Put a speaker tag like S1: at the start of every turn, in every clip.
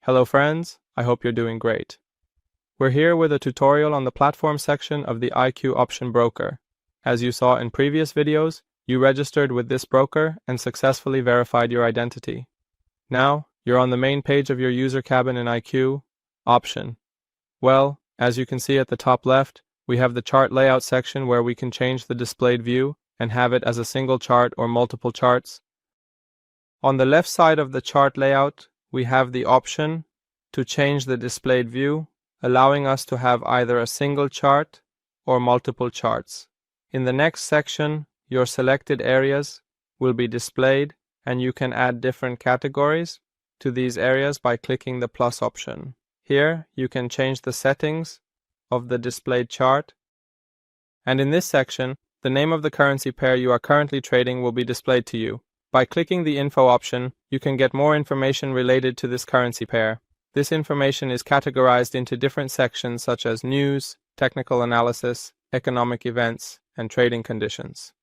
S1: Hello friends, I hope you're doing great. We're here with a tutorial on the platform section of the IQ option broker. As you saw in previous videos, you registered with this broker and successfully verified your identity. Now, you're on the main page of your user cabin in IQ option. Well, as you can see at the top left, we have the chart layout section where we can change the displayed view and have it as a single chart or multiple charts. On the left side of the chart layout, we have the option to change the displayed view, allowing us to have either a single chart or multiple charts. In the next section, your selected areas will be displayed and you can add different categories to these areas by clicking the plus option. Here, you can change the settings of the displayed chart. And in this section, the name of the currency pair you are currently trading will be displayed to you. By clicking the info option, you can get more information related to this currency pair. This information is categorized into different sections such as news, technical analysis, economic events, and trading conditions.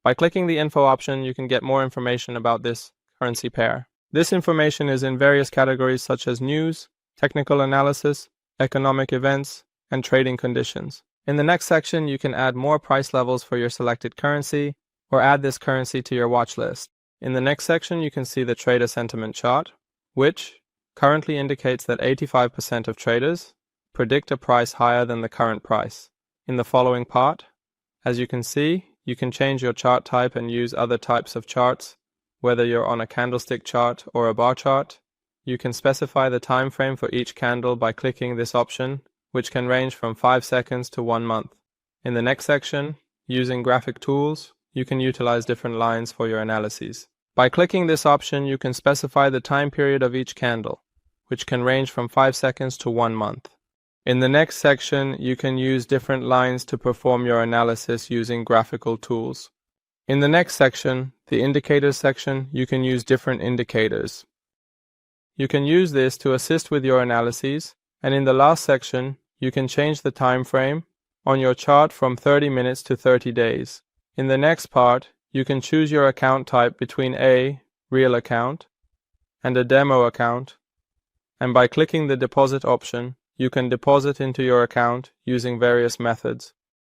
S1: By clicking the info option, you can get more information about this currency pair. This information is in various categories such as news, technical analysis, economic events, and trading conditions. In the next section, you can add more price levels for your selected currency or add this currency to your watch list. In the next section, you can see the trader sentiment chart, which currently indicates that 85% of traders predict a price higher than the current price. In the following part, as you can see, you can change your chart type and use other types of charts, whether you're on a candlestick chart or a bar chart. You can specify the time frame for each candle by clicking this option, which can range from 5 seconds to 1 month. In the next section, using graphic tools, you can utilize different lines for your analyses. By clicking this option, you can specify the time period of each candle, which can range from 5 seconds to 1 month. In the next section, you can use different lines to perform your analysis using graphical tools. In the next section, the indicators section, you can use different indicators. You can use this to assist with your analyses, and in the last section, you can change the time frame on your chart from 30 minutes to 30 days. In the next part, you can choose your account type between a real account and a demo account, and by clicking the deposit option, you can deposit into your account using various methods.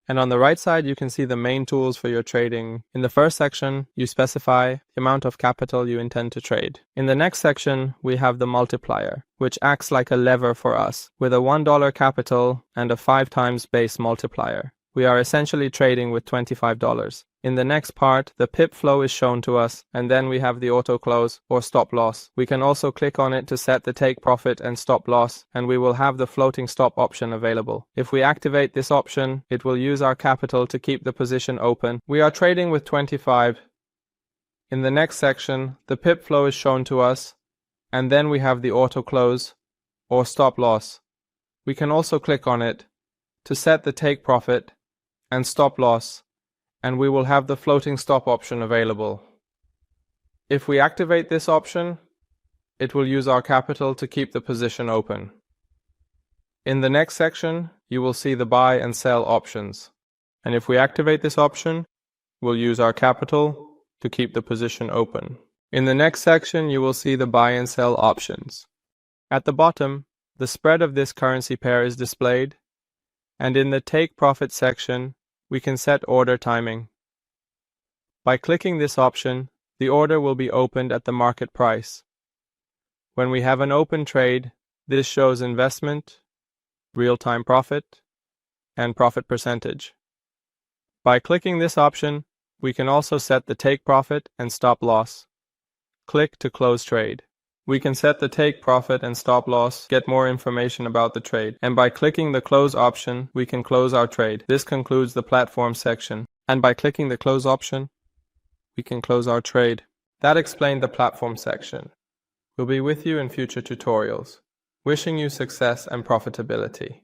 S1: And on the right side, you can see the main tools for your trading. In the first section, you specify the amount of capital you intend to trade. In the next section, we have the multiplier, which acts like a lever for us, with a $1 capital and a 5 times base multiplier. We are essentially trading with $25. In the next part, the pip flow is shown to us, and then we have the auto close or stop loss. We can also click on it to set the take profit and stop loss, and we will have the floating stop option available. If we activate this option, it will use our capital to keep the position open. We are trading with 25. In the next section, the pip flow is shown to us, and then we have the auto close or stop loss. We can also click on it to set the take profit and stop loss, and we will have the floating stop option available. If we activate this option, it will use our capital to keep the position open. In the next section, you will see the buy and sell options. And if we activate this option, we'll use our capital to keep the position open. In the next section, you will see the buy and sell options. At the bottom, the spread of this currency pair is displayed, and in the take profit section, we can set order timing. By clicking this option, the order will be opened at the market price. When we have an open trade, this shows investment, real-time profit, and profit percentage. By clicking this option, we can also set the take profit and stop loss. Click to close trade. We can set the take profit and stop loss, get more information about the trade, and by clicking the close option, we can close our trade. This concludes the platform section, and by clicking the close option, we can close our trade. That explained the platform section. We'll be with you in future tutorials. Wishing you success and profitability.